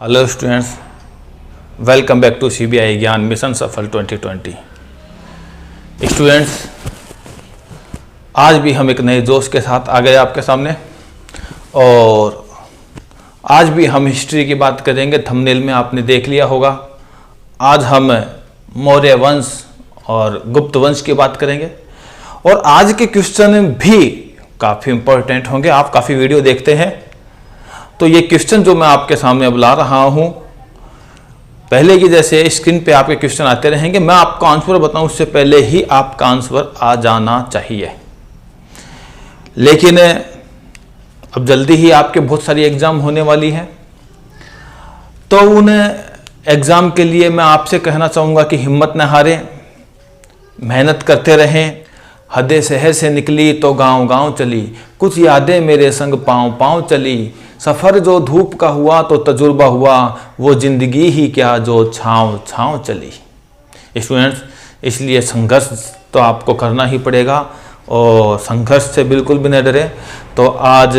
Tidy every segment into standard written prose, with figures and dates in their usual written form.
Hello students, welcome back to CBI Gyan mission Safal 2020। Students, आज भी हम एक नए जोश के साथ आ गए आपके सामने और आज भी हम हिस्ट्री की बात करेंगे। थंबनेल में आपने देख लिया होगा। आज हम मौर्य वंश और गुप्त वंश की बात करेंगे और आज के क्वेश्चन भी काफ़ी इंपॉर्टेंट होंगे। आप काफ़ी वीडियो देखते हैं तो ये क्वेश्चन जो मैं आपके सामने अब ला रहा हूं, पहले की जैसे स्क्रीन पे आपके क्वेश्चन आते रहेंगे, मैं आपको आंसर बताऊं उससे पहले ही आपका आंसर आ जाना चाहिए। लेकिन अब जल्दी ही आपके बहुत सारी एग्जाम होने वाली हैं, तो उन एग्जाम के लिए मैं आपसे कहना चाहूँगा कि हिम्मत न हारें, मेहनत करते रहें। हदे शहर से निकली तो गांव गांव चली, कुछ यादें मेरे संग पाँव पाँव चली। सफ़र जो धूप का हुआ तो तजुर्बा हुआ, वो ज़िंदगी ही क्या जो छाँव छाँव चली। स्टूडेंट्स, इसलिए संघर्ष तो आपको करना ही पड़ेगा और संघर्ष से बिल्कुल भी न डरे। तो आज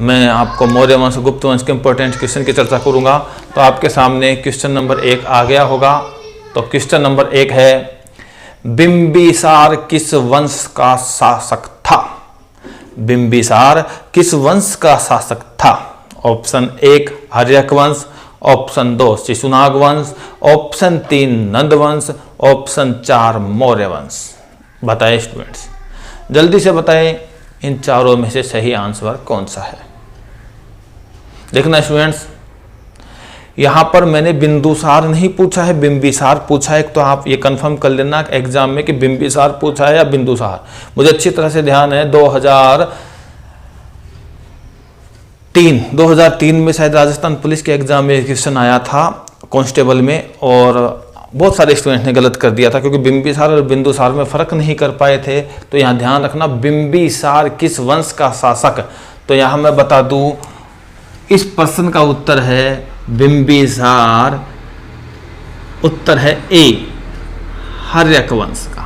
मैं आपको मौर्य वंश गुप्त वंश के इंपॉर्टेंट क्वेश्चन की चर्चा करूँगा। तो आपके सामने क्वेश्चन नंबर 1 आ गया होगा। तो क्वेश्चन नंबर 1 है, बिंबिसार किस वंश का शासक था? बिंबिसार किस वंश का शासक था? ऑप्शन 1 हर्यक वंश, ऑप्शन 2 शिशुनाग वंश, ऑप्शन 3 नंद वंश, ऑप्शन 4 मौर्य वंश। बताएं स्टूडेंट्स, जल्दी से बताएं इन चारों में से सही आंसर कौन सा है। देखना स्टूडेंट्स, यहाँ पर मैंने बिंदुसार नहीं पूछा है, बिंबिसार पूछा है। एक तो आप ये कंफर्म कर लेना एग्जाम में कि बिंबिसार पूछा है या बिंदुसार। मुझे अच्छी तरह से ध्यान है, 2003 में शायद राजस्थान पुलिस के एग्जाम में क्वेश्चन आया था कांस्टेबल में, और बहुत सारे स्टूडेंट ने गलत कर दिया था क्योंकि बिंबिसार और बिंदुसार में फ़र्क नहीं कर पाए थे। तो यहाँ ध्यान रखना, बिंबिसार किस वंश का शासक। तो यहाँ मैं बता दूँ, इस प्रश्न का उत्तर है बिंबिसार। उत्तर है ए हर्यक वंश का।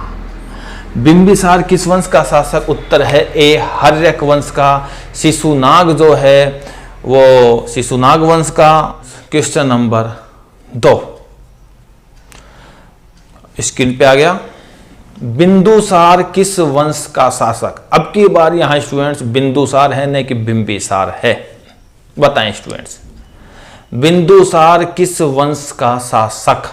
बिंबिसार किस वंश का शासक? उत्तर है ए हर्यक वंश का। शिशुनाग जो है वो शिशुनाग वंश का। क्वेश्चन नंबर 2 स्क्रीन पे आ गया। बिंदुसार किस वंश का शासक? अब की बार यहां स्टूडेंट्स बिंदुसार है नहीं कि बिंबिसार है। बताएं स्टूडेंट्स, बिंदुसार किस वंश का शासक?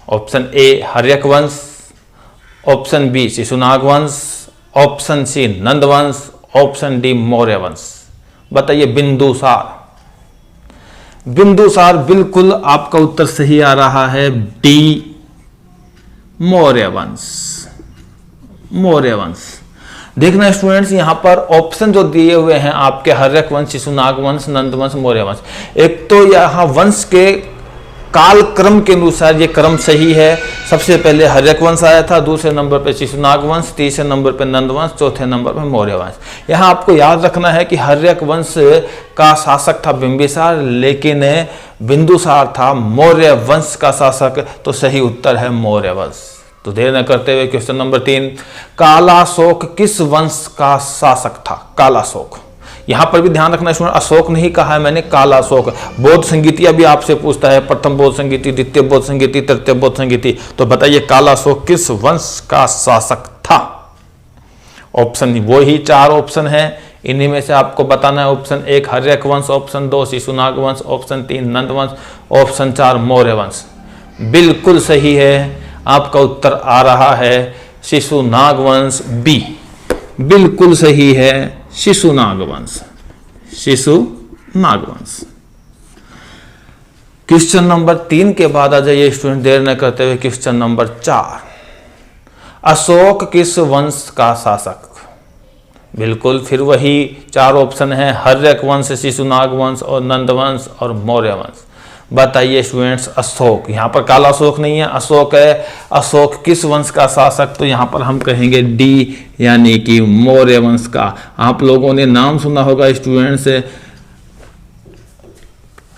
ऑप्शन ए हर्यक वंश, ऑप्शन बी शिशुनाग वंश, ऑप्शन सी नंद वंश, ऑप्शन डी मौर्य वंश। बताइए बिंदुसार। बिंदुसार बिल्कुल आपका उत्तर सही आ रहा है, डी मौर्य वंश। मौर्य वंश। देखना स्टूडेंट्स, यहां पर ऑप्शन जो दिए हुए हैं आपके हर्यक वंश, शिशुनाग वंश, नंद वंश, मौर्य वंश, एक तो यहां वंश के काल क्रम के अनुसार ये क्रम सही है। सबसे पहले हर्यक वंश आया था, दूसरे नंबर पे शिशुनाग वंश, तीसरे नंबर पे नंद वंश, चौथे नंबर पे मौर्य वंश। यहाँ आपको याद रखना है कि हर्यक वंश का शासक था बिंबिसार, लेकिन बिंदुसार था मौर्य वंश का शासक। तो सही उत्तर है मौर्य वंश। तो देर न करते हुए क्वेश्चन नंबर 3, कालाशोक किस वंश का शासक था? कालाशोक। यहां पर भी ध्यान रखना है, अशोक नहीं कहा है मैंने, कालाशोक। बौद्ध संगीतिया भी आपसे पूछता है, प्रथम बौद्ध संगीति, द्वितीय बौद्ध संगीति, तृतीय बौद्ध संगीति। तो बताइए कालाशोक किस वंश का शासक था? ऑप्शन वो ही 4 ऑप्शन है, इन्हीं में से आपको बताना है। ऑप्शन 1 हर्यक वंश, ऑप्शन 2 शिशुनाग वंश, ऑप्शन 3 नंद वंश, ऑप्शन 4 मौर्य वंश। बिल्कुल सही है, आपका उत्तर आ रहा है शिशुनाग वंश, बी। बिल्कुल सही है, शिशुनाग वंश। शिशुनाग वंश। क्वेश्चन नंबर 3 के बाद आ जाइए स्टूडेंट, देर न करते हुए क्वेश्चन नंबर 4, अशोक किस वंश का शासक? बिल्कुल फिर वही 4 ऑप्शन है, हर्यक वंश, शिशुनाग वंश और नंद वंश और मौर्य वंश। बताइए स्टूडेंट्स, अशोक, यहाँ पर काला अशोक नहीं है, अशोक है। अशोक किस वंश का शासक? तो यहाँ पर हम कहेंगे डी, यानी कि मौर्य वंश का। आप लोगों ने नाम सुना होगा स्टूडेंट्स,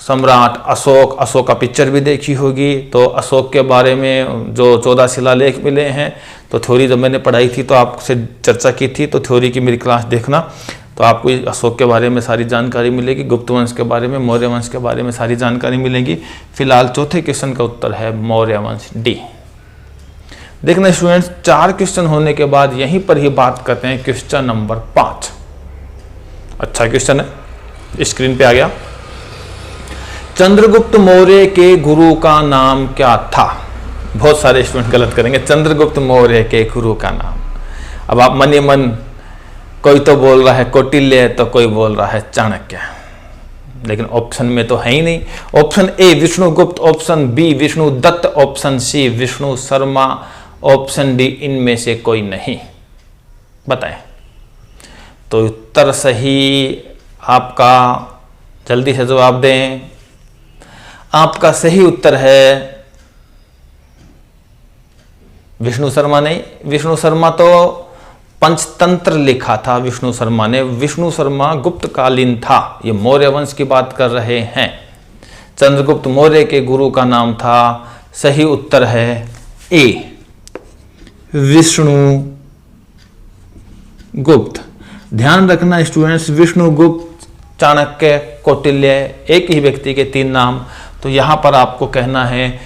सम्राट अशोक। अशोक का पिक्चर भी देखी होगी। तो अशोक के बारे में जो 14 शिलालेख मिले हैं, तो थ्योरी जब मैंने पढ़ाई थी तो आपसे चर्चा की थी, तो थ्योरी की मेरी क्लास देखना। तो आपको अशोक के बारे में सारी जानकारी मिलेगी, गुप्त वंश के बारे में, मौर्य वंश के बारे में सारी जानकारी मिलेगी। फिलहाल चौथे क्वेश्चन का उत्तर है मौर्य वंश, डी। देखना स्टूडेंट्स, 4 क्वेश्चन होने के बाद यहीं पर ही बात करते हैं क्वेश्चन नंबर 5। अच्छा क्वेश्चन है, स्क्रीन पे आ गया। चंद्रगुप्त मौर्य के गुरु का नाम क्या था? बहुत सारे स्टूडेंट गलत करेंगे। चंद्रगुप्त मौर्य के गुरु का नाम, अब आप मन ही मन, कोई तो बोल रहा है कौटिल्य तो कोई बोल रहा है चाणक्य, लेकिन ऑप्शन में तो है ही नहीं। Option A Vishnugupta, option B Vishnudatt, option C Vishnu Sharma, option D इनमें से कोई नहीं। बताएं। तो उत्तर सही आपका, जल्दी से जवाब दें। आपका सही उत्तर है विष्णु शर्मा नहीं। विष्णु शर्मा तो पंचतंत्र लिखा था विष्णु शर्मा ने। विष्णु शर्मा गुप्तकालीन था, ये मौर्य वंश की बात कर रहे हैं। चंद्रगुप्त मौर्य के गुरु का नाम था, सही उत्तर है ए विष्णु गुप्त। ध्यान रखना स्टूडेंट्स, विष्णुगुप्त, चाणक्य, कौटिल्य एक ही व्यक्ति के 3 नाम, तो यहां पर आपको कहना है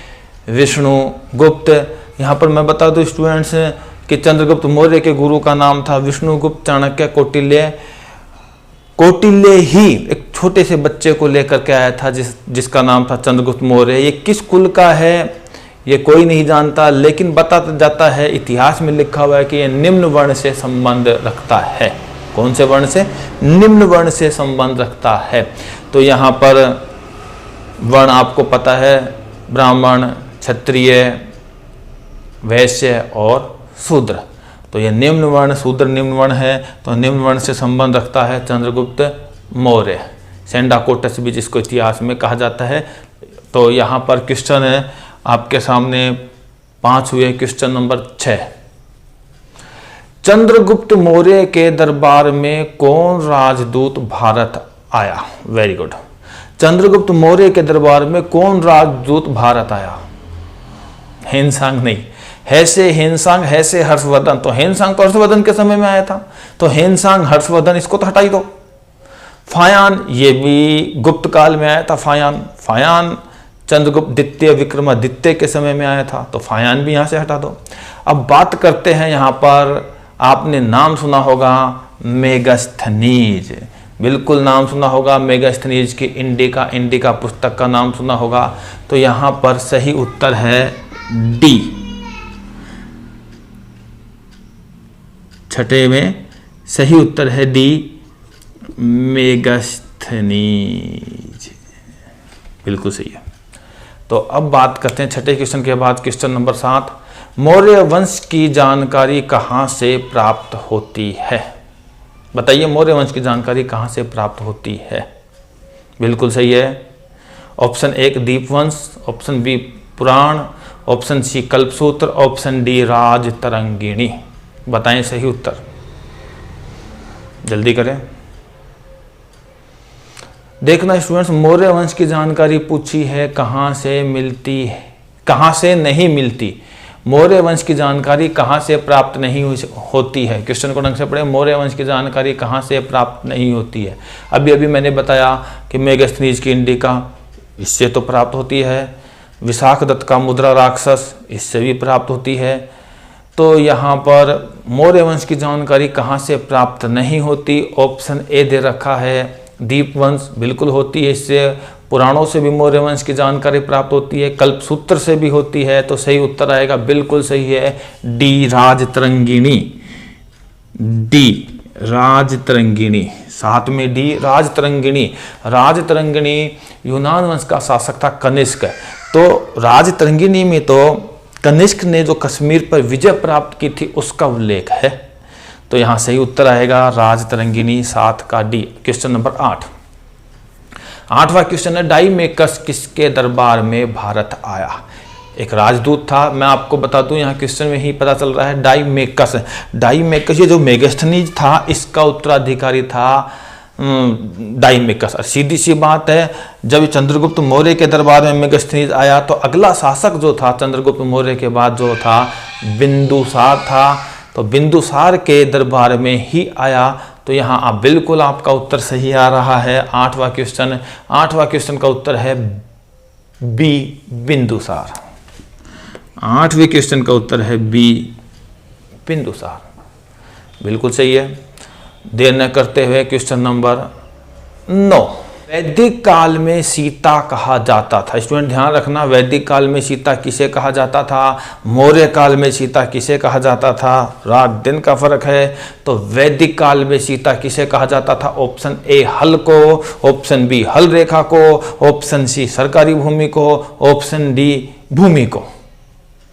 विष्णुगुप्त। यहां पर मैं बता दूं स्टूडेंट्स कि चंद्रगुप्त मौर्य के गुरु का नाम था विष्णुगुप्त, चाणक्य, कौटिल्य। कौटिल्य ही एक छोटे से बच्चे को लेकर के आया था जिसका नाम था चंद्रगुप्त मौर्य। ये किस कुल का है ये कोई नहीं जानता, लेकिन बताता जाता है, इतिहास में लिखा हुआ है कि यह निम्न वर्ण से संबंध रखता है। कौन से वर्ण से? निम्न वर्ण से संबंध रखता है। तो यहाँ पर वर्ण आपको पता है, ब्राह्मण, क्षत्रिय, वैश्य और शूद्र। तो यह निम्न वर्ण, शूद्र निम्न वर्ण है, तो निम्न वर्ण से संबंध रखता है चंद्रगुप्त मौर्य। सेंडाकोटस भी जिसको इतिहास में कहा जाता है। तो यहाँ पर क्वेश्चन है आपके सामने 5 हुए। क्वेश्चन नंबर 6, चंद्रगुप्त मौर्य के दरबार में कौन राजदूत भारत आया? Very good. चंद्रगुप्त मौर्य के दरबार में कौन राजदूत भारत आया? हेनसांग नहीं, हैसे हेनसांग, हैसे हर्षवर्धन। तो हेनसांग तो हर्षवर्धन के समय में आया था, तो हेनसांग, हर्षवर्धन इसको तो हटाई दो। फायान, ये भी गुप्त काल में आया था। फायान चंद्रगुप्त द्वितीय विक्रमादित्य के समय में आया था, तो फायान भी यहां से हटा दो। अब बात करते हैं, यहां पर आपने नाम सुना होगा मेगास्थनीज, बिल्कुल नाम सुना होगा मेगास्थनीज की इंडिका पुस्तक का नाम सुना होगा। तो यहां पर सही उत्तर है डी, छठे में सही उत्तर है डी मेगास्थनीज, बिल्कुल सही है। तो अब बात करते हैं छठे क्वेश्चन के बाद क्वेश्चन नंबर 7, मौर्य वंश की जानकारी कहां से प्राप्त होती है? बताइए, मौर्य वंश की जानकारी कहां से प्राप्त होती है? बिल्कुल सही है। Option 1 Dipavamsa, option B Purana, option C Kalpasutra, option D Rajatarangini. बताएं सही उत्तर, जल्दी करें। देखना स्टूडेंट्स, मौर्य वंश की जानकारी पूछी है, कहां से मिलती है, कहां से नहीं मिलती। मौर्य वंश की जानकारी कहां से प्राप्त नहीं होती है? क्वेश्चन को ढंग से पढ़े। मौर्य वंश की जानकारी कहां से प्राप्त नहीं होती है? अभी मैंने बताया कि मेगास्थनीज की इंडिका, इससे तो प्राप्त होती है। विशाखदत्त का मुद्रा राक्षस, इससे भी प्राप्त होती है। तो यहाँ पर मौर्य वंश की जानकारी कहाँ से प्राप्त नहीं होती? ऑप्शन ए दे रखा है दीपवंश, बिल्कुल होती है, इससे पुराणों से भी मौर्य वंश की जानकारी प्राप्त होती है, कल्पसूत्र से भी होती है। तो सही उत्तर आएगा, बिल्कुल सही है, डी राजतरंगिणी। डी राजतरंगिणी, साथ में डी राजतरंगिणी। राजतरंगिणी यूनान वंश का शासक था कनिष्क। तो राजतरंगिणी में तो कनिष्क ने जो कश्मीर पर विजय प्राप्त की थी उसका उल्लेख है। तो यहां सही उत्तर आएगा राजतरंगिणी, 7 का डी। क्वेश्चन नंबर 8, 8वां क्वेश्चन है, डाइमेकस किसके दरबार में भारत आया? एक राजदूत था, मैं आपको बता दूं यहाँ क्वेश्चन में ही पता चल रहा है। डाइमेकस, डाइमेकस ये जो मेगास्थनीज था इसका उत्तराधिकारी था डाइमेकस। सीधी सी बात है, जब चंद्रगुप्त मौर्य के दरबार में मेगास्थनीज आया तो अगला शासक जो था चंद्रगुप्त मौर्य के बाद जो था बिंदुसार था। तो बिंदुसार के दरबार में ही आया, तो यहाँ आप बिल्कुल आपका उत्तर सही आ रहा है। 8वां क्वेश्चन का उत्तर है बी बिंदुसार। 8वें क्वेश्चन का उत्तर है बी बिंदुसार, बिल्कुल सही है। देर न करते हुए क्वेश्चन नंबर 9, वैदिक काल में सीता कहा जाता था। स्टूडेंट ध्यान रखना, वैदिक काल में सीता किसे कहा जाता था, मौर्य काल में सीता किसे कहा जाता था, रात दिन का फर्क है। तो वैदिक काल में सीता किसे कहा जाता था? ऑप्शन ए हल को, ऑप्शन बी हल रेखा को, ऑप्शन सी सरकारी भूमि को, ऑप्शन डी भूमि को।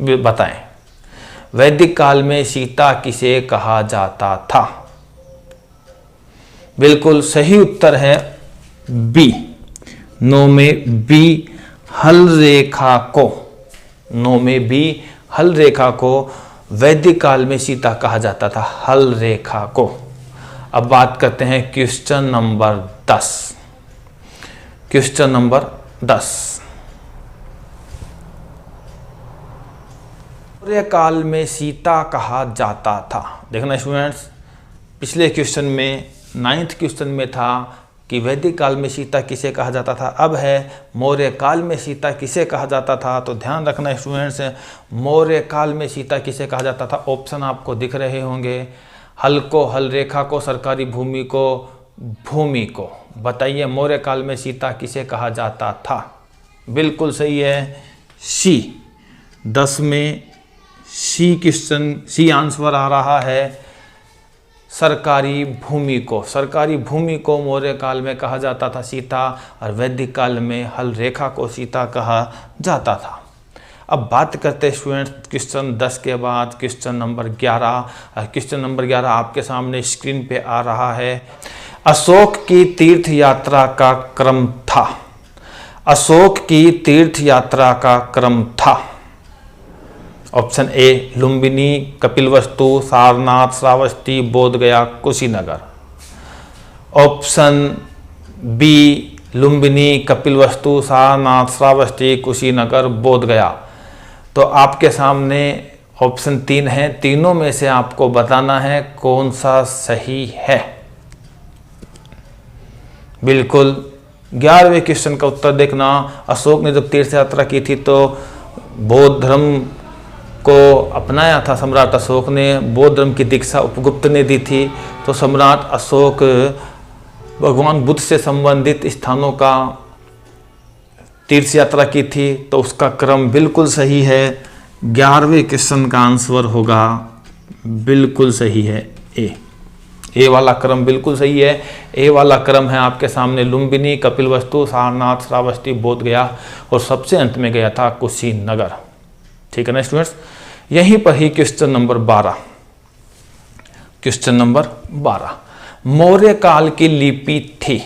बताएं, वैदिक काल में सीता किसे कहा जाता था? बिल्कुल सही उत्तर है बी, 9 में बी हल रेखा को। 9 में बी हल रेखा को वैदिक काल में सीता कहा जाता था, हल रेखा को। अब बात करते हैं question number 10। Question number 10, Maurya काल में सीता कहा जाता था। देखना स्टूडेंट्स, पिछले क्वेश्चन में 9th क्वेश्चन में था कि वैदिक काल में सीता किसे कहा जाता था, अब है मौर्य काल में सीता किसे कहा जाता था। तो ध्यान रखना स्टूडेंट्स, मौर्य काल में सीता किसे कहा जाता था। ऑप्शन आपको दिख रहे होंगे, हल को, हल रेखा को, सरकारी भूमि को, भूमि को। बताइए मौर्य काल में सीता किसे कहा जाता था? बिल्कुल सही है सी। 10 में सी क्वेश्चन, सी आंसर आ रहा है, सरकारी भूमि को। सरकारी भूमि को मौर्य काल में कहा जाता था सीता, और वैदिक काल में हल रेखा को सीता कहा जाता था। अब बात करते हैं स्टूडेंट्स क्वेश्चन 10 के बाद क्वेश्चन नंबर 11। क्वेश्चन नंबर 11 आपके सामने स्क्रीन पे आ रहा है। अशोक की तीर्थ यात्रा का क्रम था। अशोक की तीर्थ यात्रा का क्रम था। Option A Lumbini, Kapilavastu, Sarnath, Shravasti, Bodhgaya, Kushinagar. Option B Lumbini, Kapilavastu, Sarnath, Shravasti, Kushinagar, Bodhgaya. तो आपके सामने ऑप्शन 3 है, तीनों में से आपको बताना है कौन सा सही है। बिल्कुल 11वें क्वेश्चन का उत्तर देखना, अशोक ने जब तीर्थ यात्रा की थी तो बौद्ध धर्म को अपनाया था। सम्राट अशोक ने बौद्ध धर्म की दीक्षा उपगुप्त ने दी थी। तो सम्राट अशोक भगवान बुद्ध से संबंधित स्थानों का तीर्थ यात्रा की थी, तो उसका क्रम बिल्कुल सही है। 11वें क्वेश्चन का आंसर होगा बिल्कुल सही है ए वाला क्रम बिल्कुल सही है। ए वाला क्रम है आपके सामने, लुम्बिनी, कपिलवस्तु, सारनाथ, श्रावस्ती, बोधगया और सबसे अंत में गया था कुशीनगर। ठीक है ना स्टूडेंट्स। यहीं पर ही question number 12। Question number 12, Maurya काल की लिपि थी।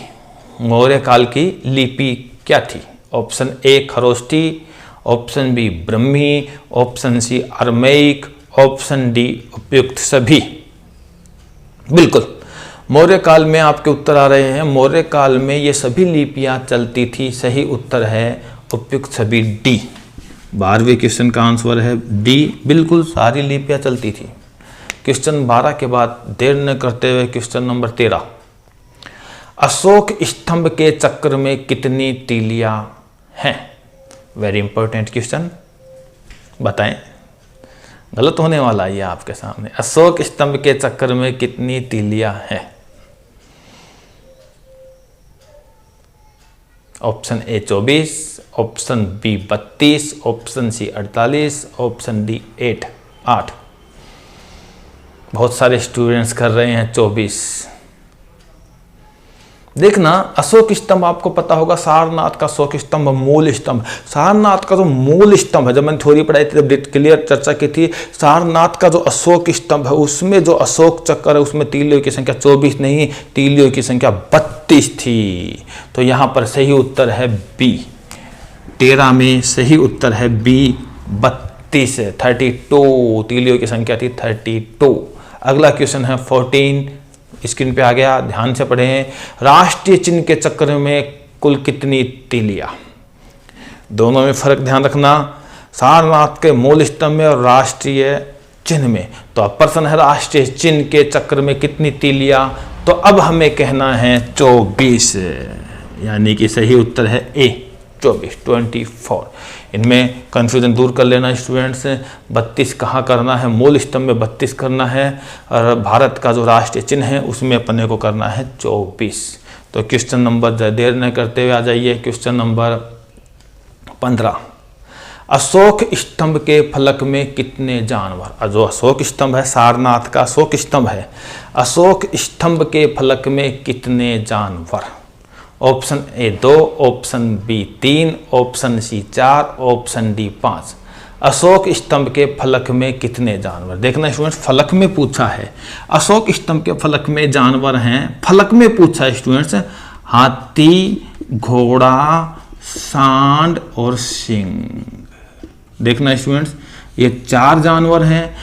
मौर्य काल की लिपि क्या थी? Option A Kharosthi, option B Brahmi, option C Aramaic, option D उपयुक्त सभी। बिल्कुल मौर्य काल में आपके उत्तर आ रहे हैं। मौर्य काल में ये सभी लिपियां चलती थी। सही उत्तर है उपयुक्त सभी डी। 12वें क्वेश्चन का आंसर है डी, बिल्कुल सारी लिपियां चलती थी। क्वेश्चन 12 के बाद देर न करते हुए क्वेश्चन नंबर 13, अशोक स्तंभ के चक्र में कितनी तीलियां हैं? वेरी इंपॉर्टेंट क्वेश्चन, बताएं। गलत होने वाला है ये आपके सामने। अशोक स्तंभ के चक्र में कितनी तीलियां हैं? Option A 24, option B 32, option C 48, option D 8। बहुत सारे स्टूडेंट्स कर रहे हैं 24। देखना अशोक स्तंभ आपको पता होगा, सारनाथ का अशोक स्तंभ मूल स्तंभ। सारनाथ का जो मूल स्तंभ है, जब मैंने थ्योरी पढ़ाई थी तब क्लियर चर्चा की थी, सारनाथ का जो अशोक स्तंभ है उसमें जो अशोक चक्र है उसमें तीलियों की संख्या 24 नहीं, तीलियों की संख्या 32 थी। तो यहां पर सही उत्तर है बी। 13 में सही उत्तर है बी 32, 32 तीलियों की संख्या थी 32। अगला क्वेश्चन है 14, स्क्रीन पे आ गया, ध्यान से पढ़ें। राष्ट्रीय चिन्ह के चक्र में कुल कितनी तीलियां? दोनों में फर्क ध्यान रखना, सारनाथ के मूल स्तंभ में और राष्ट्रीय चिन्ह में। तो अब प्रश्न है राष्ट्रीय चिन्ह के चक्र में कितनी तीलियां तो अब हमें कहना है 24, यानी कि सही उत्तर है ए 24। इनमें कंफ्यूजन दूर कर लेना स्टूडेंट्स। 32 कहाँ करना है? मूल स्तंभ में 32 करना है, और भारत का जो राष्ट्रीय चिन्ह है उसमें अपने को करना है 24। तो क्वेश्चन नंबर, देर न करते हुए आ जाइए, क्वेश्चन नंबर 15। अशोक स्तंभ के फलक में कितने जानवर? जो अशोक स्तंभ है, सारनाथ का अशोक स्तंभ है, अशोक स्तंभ के फलक में कितने जानवर? Option A 2, option B 3, option C 4, option D 5। Ashoka स्तंभ के फलक में कितने जानवर? देखना स्टूडेंट्स, फलक में पूछा है, अशोक स्तंभ के फलक में जानवर हैं, फलक में पूछा है स्टूडेंट्स। हाथी, घोड़ा, सांड और सिंह। देखना स्टूडेंट्स, ये 4 जानवर हैं।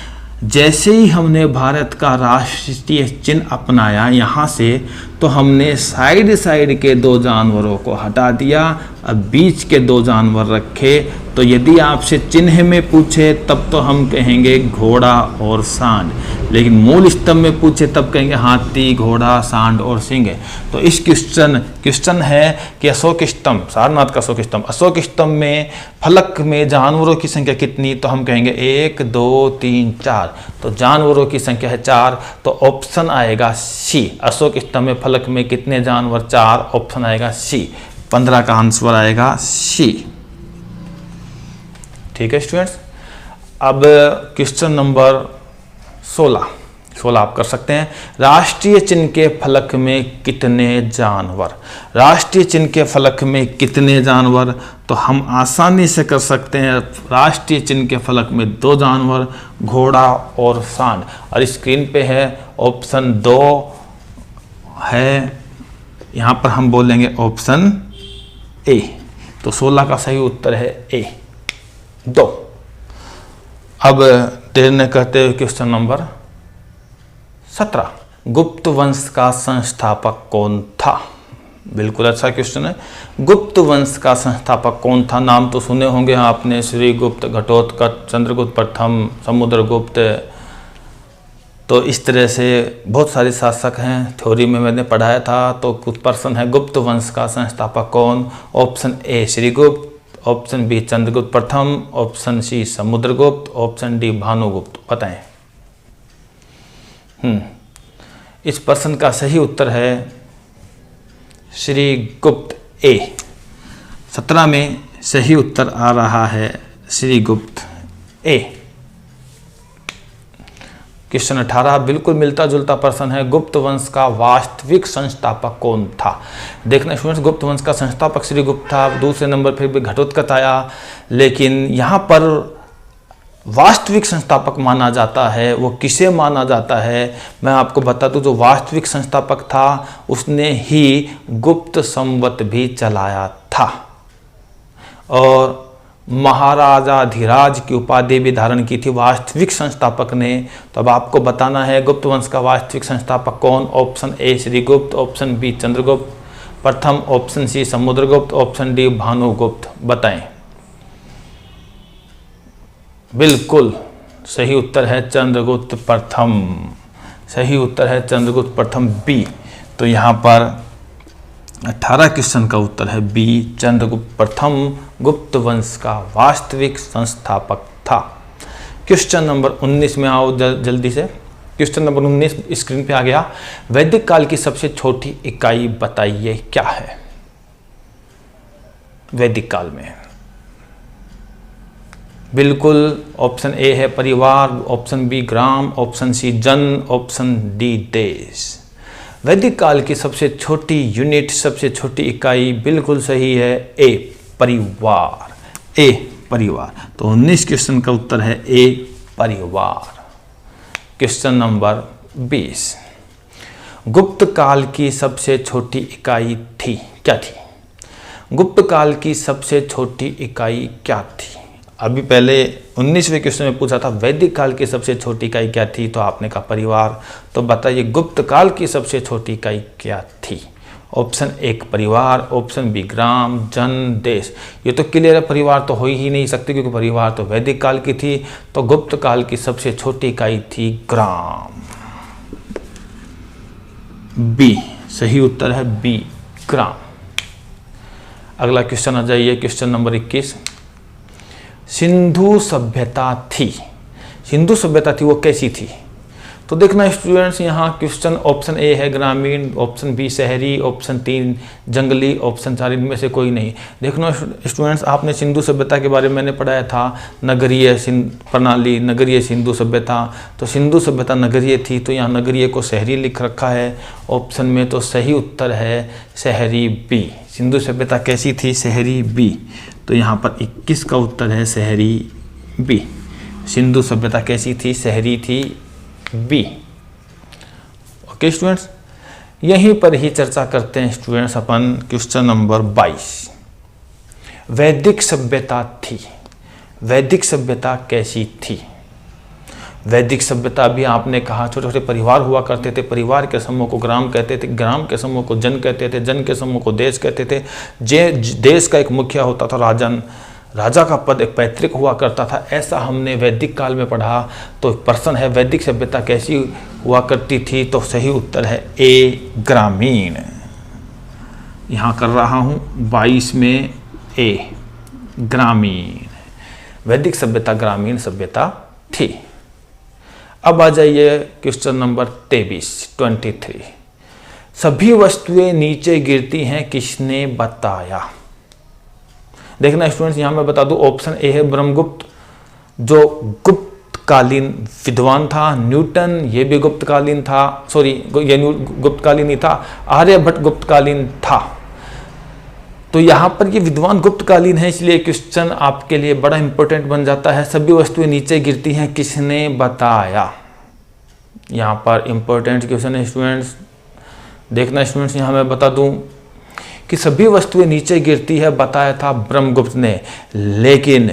जैसे ही हमने भारत का राष्ट्रीय चिन्ह अपनाया यहाँ से, तो हमने साइड के 2 जानवरों को हटा दिया, अब बीच के 2 जानवर रखे। तो यदि आपसे चिन्ह में पूछे तब तो हम कहेंगे घोड़ा और सांड, लेकिन मूल स्तंभ में पूछे तब कहेंगे हाथी, घोड़ा, सांड और सिंह। तो इस क्वेश्चन है कि अशोक स्तंभ, सारनाथ का अशोक स्तंभ, अशोक स्तंभ में फलक में जानवरों की संख्या कितनी? तो हम कहेंगे 1 2 3 4। तो जानवरों की संख्या है 4, तो ऑप्शन आएगा सी। अशोक स्तंभ में फलक में कितने जानवर? 4, ऑप्शन आएगा सी। 15 का आंसर आएगा सी। ठीक है स्टूडेंट्स। अब क्वेश्चन नंबर 16 आप कर सकते हैं। राष्ट्रीय चिन्ह के फलक में कितने जानवर? राष्ट्रीय चिन्ह के फलक में कितने जानवर? तो हम आसानी से कर सकते हैं। राष्ट्रीय चिन्ह के फलक में 2 जानवर, घोड़ा और सांड। और स्क्रीन पे है ऑप्शन 2 है, यहाँ पर हम बोलेंगे ऑप्शन ए। तो 16 का सही उत्तर है ए 2। अब देर न करते हुए क्वेश्चन नंबर 17। गुप्त वंश का संस्थापक कौन था? बिल्कुल अच्छा क्वेश्चन है। गुप्त वंश का संस्थापक कौन था? नाम तो सुने होंगे आपने, श्रीगुप्त, घटोत्कच, चंद्रगुप्त प्रथम, समुद्रगुप्त। तो इस तरह से बहुत सारे शासक हैं, थ्योरी में मैंने पढ़ाया था। तो कुछ पर्सन है, गुप्त वंश का संस्थापक कौन? Option A Srigupta, option B Chandragupta प्रथम, option C Samudragupta, option D Bhanugupta. बताएं। इस प्रश्न का सही उत्तर है श्रीगुप्त ए। 17 में सही उत्तर आ रहा है श्रीगुप्त ए। क्वेश्चन 18 बिल्कुल मिलता जुलता प्रश्न है। गुप्त वंश का वास्तविक संस्थापक कौन था? देखना स्टूडेंट्स, गुप्त वंश का संस्थापक श्रीगुप्त था। दूसरे नंबर फिर भी घटोत्कच आया, लेकिन यहाँ पर वास्तविक संस्थापक माना जाता है। वो किसे माना जाता है मैं आपको बता दूं। जो वास्तविक संस्थापक था उसने ही गुप्त संवत भी चलाया था और महाराजाधिराज की उपाधि भी धारण की थी वास्तविक संस्थापक ने। तो अब आपको बताना है गुप्त वंश का वास्तविक संस्थापक कौन? Option A Srigupta, option B Chandragupta प्रथम, option C Samudragupta, option D Bhanugupta. बताएं। बिल्कुल सही उत्तर है चंद्रगुप्त प्रथम। सही उत्तर है चंद्रगुप्त प्रथम बी। तो यहाँ पर 18 क्वेश्चन का उत्तर है बी, चंद्रगुप्त प्रथम गुप्त वंश का वास्तविक संस्थापक था। क्वेश्चन नंबर 19 में आओ जल्दी से। क्वेश्चन नंबर 19 स्क्रीन पे आ गया। वैदिक काल की सबसे छोटी इकाई बताइए क्या है? वैदिक काल में बिल्कुल ऑप्शन ए है परिवार, ऑप्शन बी ग्राम, ऑप्शन सी जन, ऑप्शन डी देश। वैदिक काल की सबसे छोटी यूनिट, सबसे छोटी इकाई बिल्कुल सही है ए परिवार। ए परिवार। तो 19 क्वेश्चन का उत्तर है ए परिवार। Question number 20। गुप्त काल की सबसे छोटी इकाई थी क्या थी? गुप्त काल की सबसे छोटी इकाई क्या थी? अभी पहले 19वें क्वेश्चन में पूछा था वैदिक काल की सबसे छोटी इकाई क्या थी, तो आपने कहा परिवार। तो बताइए गुप्त काल की सबसे छोटी इकाई क्या थी? ऑप्शन एक परिवार, ऑप्शन बी ग्राम, जन, देश। ये तो क्लियर है, परिवार तो हो ही नहीं सकती क्योंकि परिवार तो वैदिक काल की थी। तो गुप्त काल की सबसे छोटी इकाई थी ग्राम। बी, सही उत्तर है बी, ग्राम। अगला क्वेश्चन आ जाइए, क्वेश्चन नंबर 21। सिंधु सभ्यता थी, सिंधु सभ्यता थी वो कैसी थी? तो देखना स्टूडेंट्स, यहाँ क्वेश्चन ऑप्शन ए है ग्रामीण, ऑप्शन बी शहरी, ऑप्शन 3 जंगली, ऑप्शन 4 इनमें से कोई नहीं। देखना स्टूडेंट्स, आपने सिंधु सभ्यता के बारे में मैंने पढ़ाया था, नगरीय प्रणाली, नगरीय सिंधु सभ्यता। तो सिंधु सभ्यता नगरीय थी, तो यहाँ नगरीय को शहरी लिख रखा है ऑप्शन में, तो सही उत्तर है शहरी बी। सिंधु सभ्यता कैसी थी? शहरी बी। तो यहाँ पर 21 का उत्तर है शहरी बी। सिंधु सभ्यता कैसी थी? शहरी थी, बी। ओके स्टूडेंट्स, यहीं पर ही चर्चा करते हैं स्टूडेंट्स अपन क्वेश्चन नंबर 22। वैदिक सभ्यता थी, वैदिक सभ्यता कैसी थी? वैदिक सभ्यता भी आपने कहा छोटे छोटे परिवार हुआ करते थे, परिवार के समूह को ग्राम कहते थे, ग्राम के समूह को जन कहते थे, जन के समूह को देश कहते थे। देश का एक मुखिया होता था राजन, राजा का पद एक पैतृक हुआ करता था। ऐसा हमने वैदिक काल में पढ़ा। तो प्रश्न है वैदिक सभ्यता कैसी हुआ करती थी? तो सही उत्तर है ए, ग्रामीण। यहाँ कर रहा हूँ 22 में ए, ग्रामीण। वैदिक सभ्यता ग्रामीण सभ्यता थी। अब आ जाइए क्वेश्चन नंबर 23। सभी वस्तुएं नीचे गिरती हैं, किसने बताया? देखना स्टूडेंट्स, यहाँ मैं बता दूं, ऑप्शन ए है ब्रह्मगुप्त, जो गुप्तकालीन विद्वान था। न्यूटन, ये भी गुप्तकालीन था, सॉरी ये गुप्तकालीन नहीं था, आर्यभट्ट गुप्तकालीन था। तो यहाँ पर ये विद्वान गुप्तकालीन है, इसलिए क्वेश्चन आपके लिए बड़ा इंपॉर्टेंट बन जाता है। सभी वस्तुएं नीचे गिरती हैं, किसने बताया? यहाँ पर इंपॉर्टेंट क्वेश्चन है स्टूडेंट्स। देखना स्टूडेंट्स, यहाँ मैं बता दूं कि सभी वस्तुएं नीचे गिरती है, बताया था ब्रह्मगुप्त ने। लेकिन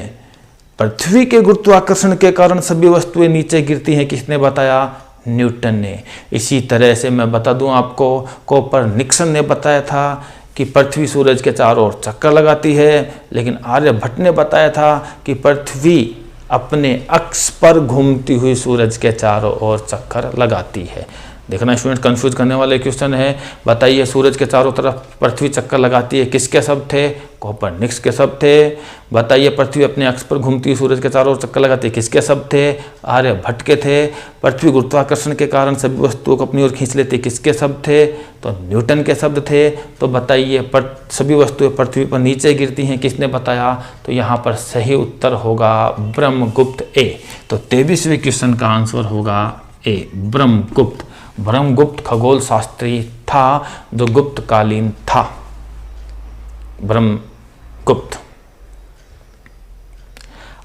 पृथ्वी के गुरुत्वाकर्षण के कारण सभी वस्तुएं नीचे गिरती हैं, किसने बताया? न्यूटन ने। इसी तरह से मैं बता दूं आपको, कोपरनिकस ने बताया था कि पृथ्वी सूरज के चारों ओर चक्कर लगाती है। लेकिन आर्यभट्ट ने बताया था कि पृथ्वी अपने अक्ष पर घूमती हुई सूरज के चारों ओर चक्कर लगाती है। देखना स्टूडेंट, कंफ्यूज करने वाले क्वेश्चन है। बताइए, सूरज के चारों तरफ पृथ्वी चक्कर लगाती है, किसके शब्द थे? कोपरनिकस के शब्द थे। बताइए, पृथ्वी अपने अक्ष पर घूमती सूरज के चारों ओर चक्कर लगाती है, किसके शब्द थे? आर्यभट्ट के थे। पृथ्वी गुरुत्वाकर्षण के कारण सभी वस्तुओं को अपनी ओर खींच लेती, किसके शब्द थे? तो न्यूटन के शब्द थे। तो बताइए, सभी वस्तुएं पृथ्वी पर नीचे गिरती हैं, किसने बताया? तो यहाँ पर सही उत्तर होगा ब्रह्मगुप्त, ए। तो 23वें क्वेश्चन का आंसर होगा ए, ब्रह्मगुप्त। ब्रह्मगुप्त खगोल शास्त्री था, जो गुप्तकालीन था, ब्रह्मगुप्त।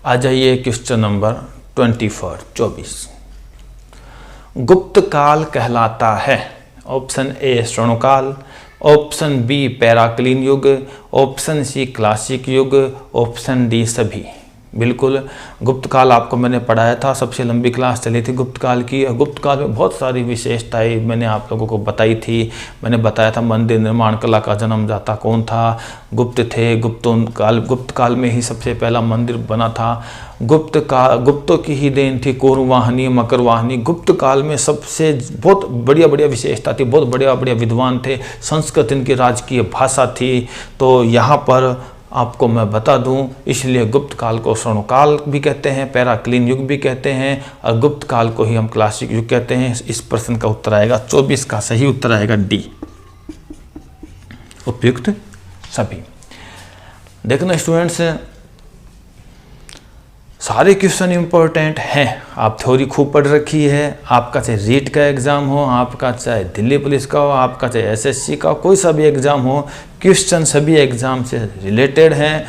आ जाइए क्वेश्चन नंबर 24। गुप्त काल कहलाता है, ऑप्शन ए स्वर्णकाल, ऑप्शन बी पैराक्लीन युग, ऑप्शन सी क्लासिक युग, ऑप्शन डी सभी। बिल्कुल, गुप्त काल आपको मैंने पढ़ाया था, सबसे लंबी क्लास चली थी गुप्त काल की। गुप्त काल में बहुत सारी विशेषताएं मैंने आप लोगों को बताई थी। मैंने बताया था मंदिर निर्माण कला का जन्मदाता कौन था? गुप्त थे। गुप्त काल में ही सबसे पहला मंदिर बना था। गुप्तों की ही देन थी कोरवाहनी, मकरवाहनी। गुप्त काल में सबसे बहुत बढ़िया बढ़िया विशेषता थी, बहुत बढ़िया बढ़िया विद्वान थे, संस्कृत इनकी राजकीय भाषा थी। तो यहाँ पर आपको मैं बता दूं, इसलिए गुप्त काल को स्वर्णकाल भी कहते हैं, पैराक्लीन युग भी कहते हैं, और गुप्त काल को ही हम क्लासिक युग कहते हैं। इस प्रश्न का उत्तर आएगा 24 का सही उत्तर आएगा डी, उपयुक्त सभी। देखना स्टूडेंट्स, सारे क्वेश्चन इंपॉर्टेंट हैं। आप थ्योरी खूब पढ़ रखी है, आपका चाहे रीट का एग्ज़ाम हो, आपका चाहे दिल्ली पुलिस का हो, आपका चाहे एसएससी का हो, कोई सा भी एग्ज़ाम हो, क्वेश्चन सभी एग्ज़ाम से रिलेटेड हैं।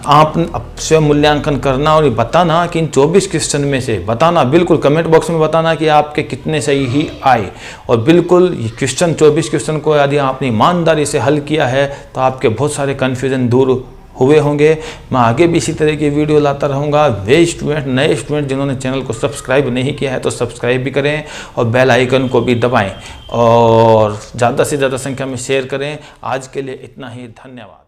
आप स्वयं मूल्यांकन करना और बताना कि इन 24 क्वेश्चन में से बताना, बिल्कुल कमेंट बॉक्स में बताना कि आपके कितने सही ही आए। और बिल्कुल ये क्वेश्चन 24 क्वेश्चन को यदि आपने ईमानदारी से हल किया है तो आपके बहुत सारे कन्फ्यूजन दूर हुए होंगे। मैं आगे भी इसी तरह की वीडियो लाता रहूँगा। वे स्टूडेंट, नए स्टूडेंट जिन्होंने चैनल को सब्सक्राइब नहीं किया है तो सब्सक्राइब भी करें और बेल आइकन को भी दबाएं और ज़्यादा से ज़्यादा संख्या में शेयर करें। आज के लिए इतना ही, धन्यवाद।